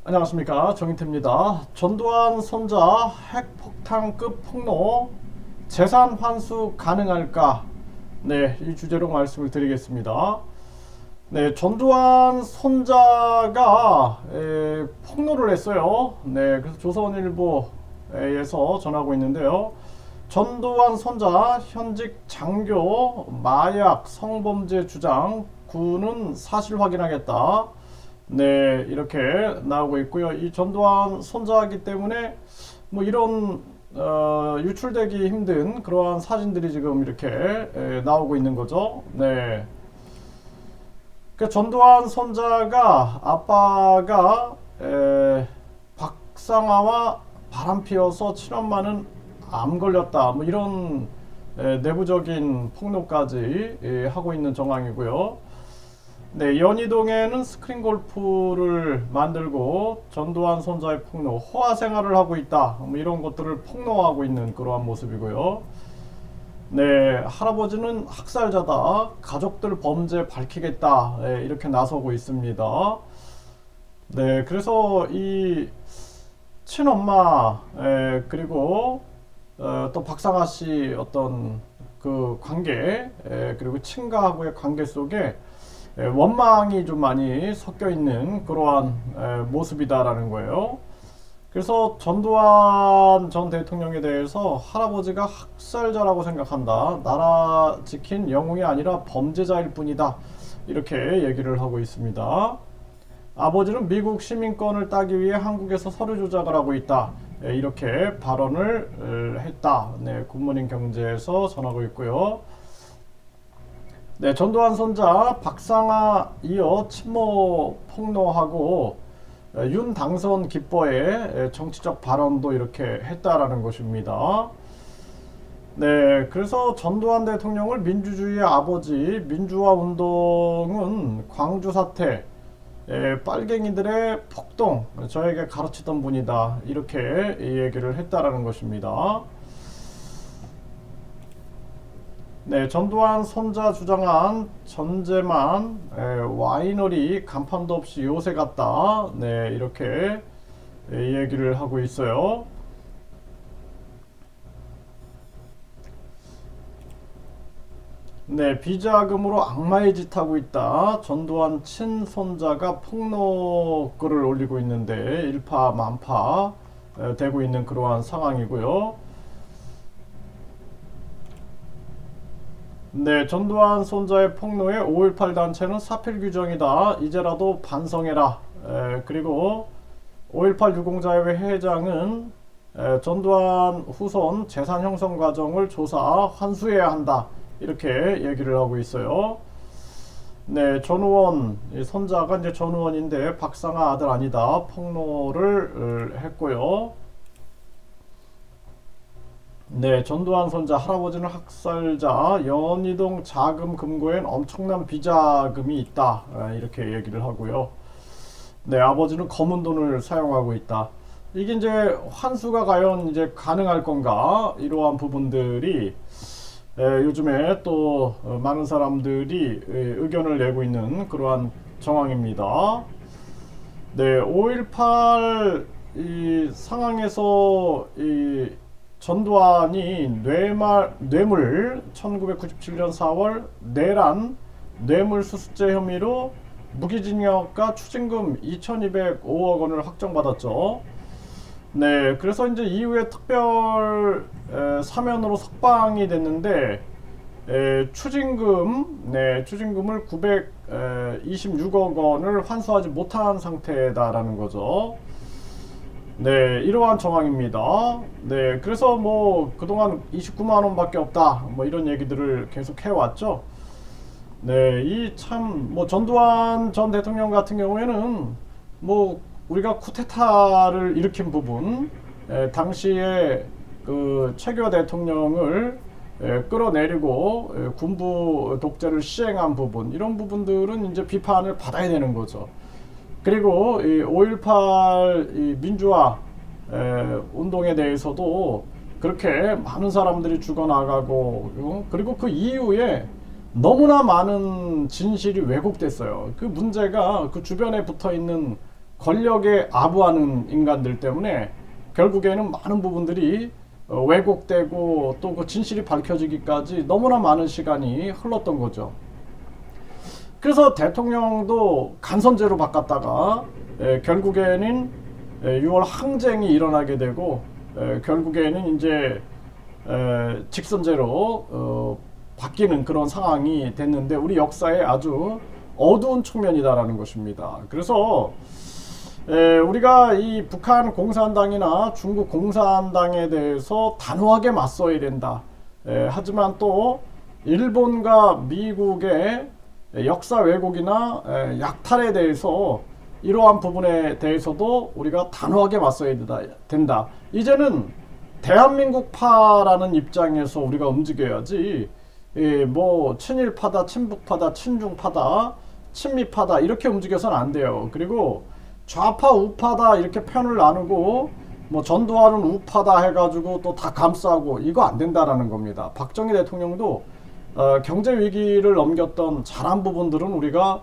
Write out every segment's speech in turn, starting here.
안녕하십니까, 정인태입니다. 전두환 손자 핵폭탄급 폭로 재산 환수 가능할까? 네, 이 주제로 말씀을 드리겠습니다. 네, 전두환 손자가 폭로를 했어요. 네, 그래서 조선일보에서 전하고 있는데요. 전두환 손자 현직 장교 마약 성범죄 주장 군은 사실 확인하겠다. 네, 이렇게 나오고 있고요. 이 전두환 손자이기 때문에 뭐 이런 유출되기 힘든 그러한 사진들이 지금 이렇게 나오고 있는 거죠. 네. 그 전두환 손자가 아빠가 박상아와 바람 피워서 친엄마는 암 걸렸다. 뭐 이런 내부적인 폭로까지 하고 있는 정황이고요. 네, 연희동에는 스크린 골프를 만들고 전두환 손자의 폭로, 호화 생활을 하고 있다. 뭐 이런 것들을 폭로하고 있는 그러한 모습이고요. 네, 할아버지는 학살자다. 가족들 범죄 밝히겠다. 네, 이렇게 나서고 있습니다. 네, 그래서 이 친엄마, 그리고 또 박상아 씨 어떤 그 관계, 그리고 친가하고의 관계 속에 원망이 좀 많이 섞여 있는 그러한 모습이다라는 거예요. 그래서 전두환 전 대통령에 대해서 할아버지가 학살자라고 생각한다. 나라 지킨 영웅이 아니라 범죄자일 뿐이다. 이렇게 얘기를 하고 있습니다. 아버지는 미국 시민권을 따기 위해 한국에서 서류 조작을 하고 있다. 이렇게 발언을 했다. 네, 굿모닝 경제에서 전하고 있고요. 네, 전두환 손자 박상아 이어 친모 폭로하고 윤 당선 기뻐에 정치적 발언도 이렇게 했다라는 것입니다. 네, 그래서 전두환 대통령을 민주주의의 아버지, 민주화 운동은 광주 사태, 빨갱이들의 폭동, 저에게 가르치던 분이다. 이렇게 얘기를 했다라는 것입니다. 네, 전두환 손자 주장한 전재만 와이너리 간판도 없이 요새 같다. 네, 이렇게 얘기를 하고 있어요. 네, 비자금으로 악마의 짓 하고 있다. 전두환 친손자가 폭로 글을 올리고 있는데 일파만파 되고 있는 그러한 상황이고요. 네, 전두환 손자의 폭로에 5.18 단체는 사필 규정이다. 이제라도 반성해라. 그리고 5.18 유공자회회 회장은 전두환 후손 재산 형성 과정을 조사 환수해야 한다. 이렇게 얘기를 하고 있어요. 네, 전우원 손자가 이제 전우원인데 박상아 아들 아니다. 폭로를 했고요. 네, 전두환 손자 할아버지는 학살자, 연희동 자금 금고엔 엄청난 비자금이 있다. 이렇게 얘기를 하고요. 네, 아버지는 검은 돈을 사용하고 있다. 이게 이제 환수가 과연 이제 가능할 건가? 이러한 부분들이 요즘에 또 많은 사람들이 의견을 내고 있는 그러한 정황입니다. 네, 5.18 이 상황에서 이 전두환이 뇌물 1997년 4월 내란 뇌물수수죄 혐의로 무기징역과 추징금 2,205억 원을 확정받았죠. 네, 그래서 이제 이후에 특별 사면으로 석방이 됐는데 추징금을 926억 원을 환수하지 못한 상태다라는 거죠. 네, 이러한 정황입니다. 네, 그래서 뭐 그동안 29만 원밖에 없다. 뭐 이런 얘기들을 계속 해왔죠. 네, 이 참 뭐 전두환 전 대통령 같은 경우에는 뭐 우리가 쿠데타를 일으킨 부분, 당시에 그 최규하 대통령을 끌어내리고 군부 독재를 시행한 부분, 이런 부분들은 이제 비판을 받아야 되는 거죠. 그리고 이 5.18 이 민주화 운동에 대해서도 그렇게 많은 사람들이 죽어나가고 그리고 그 이후에 너무나 많은 진실이 왜곡됐어요. 그 문제가 그 주변에 붙어 있는 권력에 아부하는 인간들 때문에 결국에는 많은 부분들이 왜곡되고 또 그 진실이 밝혀지기까지 너무나 많은 시간이 흘렀던 거죠. 그래서 대통령도 간선제로 바꿨다가 결국에는 6월 항쟁이 일어나게 되고 결국에는 이제 직선제로 바뀌는 그런 상황이 됐는데 우리 역사의 아주 어두운 측면이다라는 것입니다. 그래서 우리가 이 북한 공산당이나 중국 공산당에 대해서 단호하게 맞서야 된다. 하지만 또 일본과 미국의 역사 왜곡이나 약탈에 대해서 이러한 부분에 대해서도 우리가 단호하게 맞서야 된다. 이제는 대한민국파라는 입장에서 우리가 움직여야지 뭐 친일파다, 친북파다, 친중파다, 친미파다 이렇게 움직여서는 안 돼요. 그리고 좌파, 우파다 이렇게 편을 나누고 뭐 전두환은 우파다 해가지고 또 다 감싸고 이거 안 된다라는 겁니다. 박정희 대통령도 경제 위기를 넘겼던 잘한 부분들은 우리가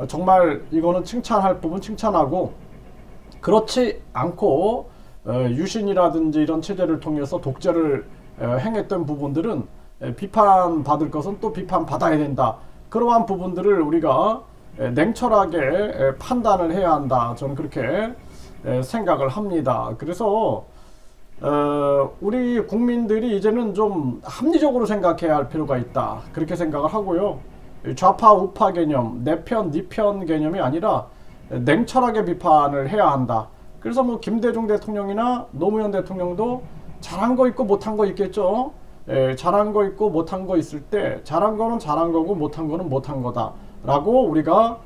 정말 이거는 칭찬할 부분 칭찬하고 그렇지 않고 유신이라든지 이런 체제를 통해서 독재를 행했던 부분들은 비판받을 것은 또 비판받아야 된다. 그러한 부분들을 우리가 냉철하게 판단을 해야 한다. 저는 그렇게 생각을 합니다. 그래서 우리 국민들이 이제는 좀 합리적으로 생각해야 할 필요가 있다. 그렇게 생각을 하고요. 좌파 우파 개념, 내 편, 네 편 개념이 아니라 냉철하게 비판을 해야 한다. 그래서 뭐 김대중 대통령이나 노무현 대통령도 잘한 거 있고 못한 거 있겠죠. 잘한 거 있고 못한 거 있을 때 잘한 거는 잘한 거고 못한 거는 못한 거다 라고 우리가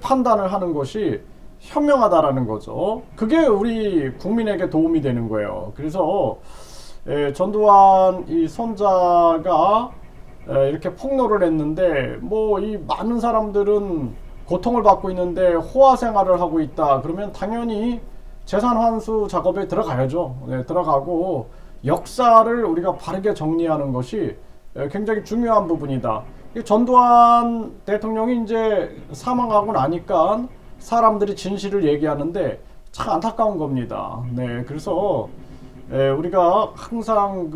판단을 하는 것이 현명하다라는 거죠. 그게 우리 국민에게 도움이 되는 거예요. 그래서 전두환 이 손자가 이렇게 폭로를 했는데 뭐 이 많은 사람들은 고통을 받고 있는데 호화 생활을 하고 있다. 그러면 당연히 재산 환수 작업에 들어가야죠. 들어가고 역사를 우리가 바르게 정리하는 것이 굉장히 중요한 부분이다. 전두환 대통령이 이제 사망하고 나니까 사람들이 진실을 얘기하는데 참 안타까운 겁니다. 네, 그래서 우리가 항상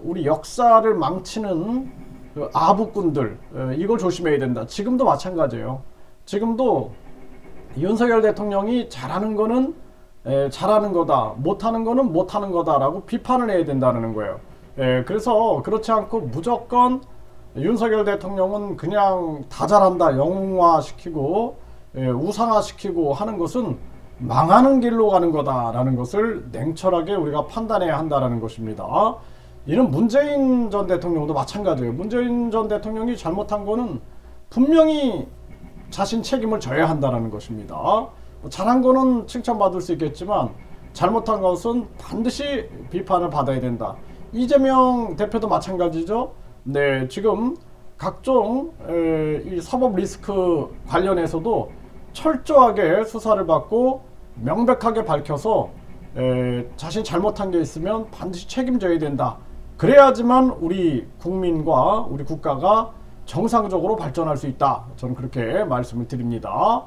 우리 역사를 망치는 아부꾼들 이걸 조심해야 된다. 지금도 마찬가지예요. 지금도 윤석열 대통령이 잘하는 거는 잘하는 거다, 못하는 거는 못하는 거다라고 비판을 해야 된다는 거예요. 그래서 그렇지 않고 무조건 윤석열 대통령은 그냥 다 잘한다, 영웅화시키고 우상화시키고 하는 것은 망하는 길로 가는 거다라는 것을 냉철하게 우리가 판단해야 한다는 것입니다. 이는 문재인 전 대통령도 마찬가지예요. 문재인 전 대통령이 잘못한 거는 분명히 자신 책임을 져야 한다는 것입니다. 잘한 거는 칭찬받을 수 있겠지만 잘못한 것은 반드시 비판을 받아야 된다. 이재명 대표도 마찬가지죠. 네, 지금 각종 이 사법 리스크 관련해서도 철저하게 수사를 받고 명백하게 밝혀서 자신 잘못한 게 있으면 반드시 책임져야 된다. 그래야지만 우리 국민과 우리 국가가 정상적으로 발전할 수 있다. 저는 그렇게 말씀을 드립니다.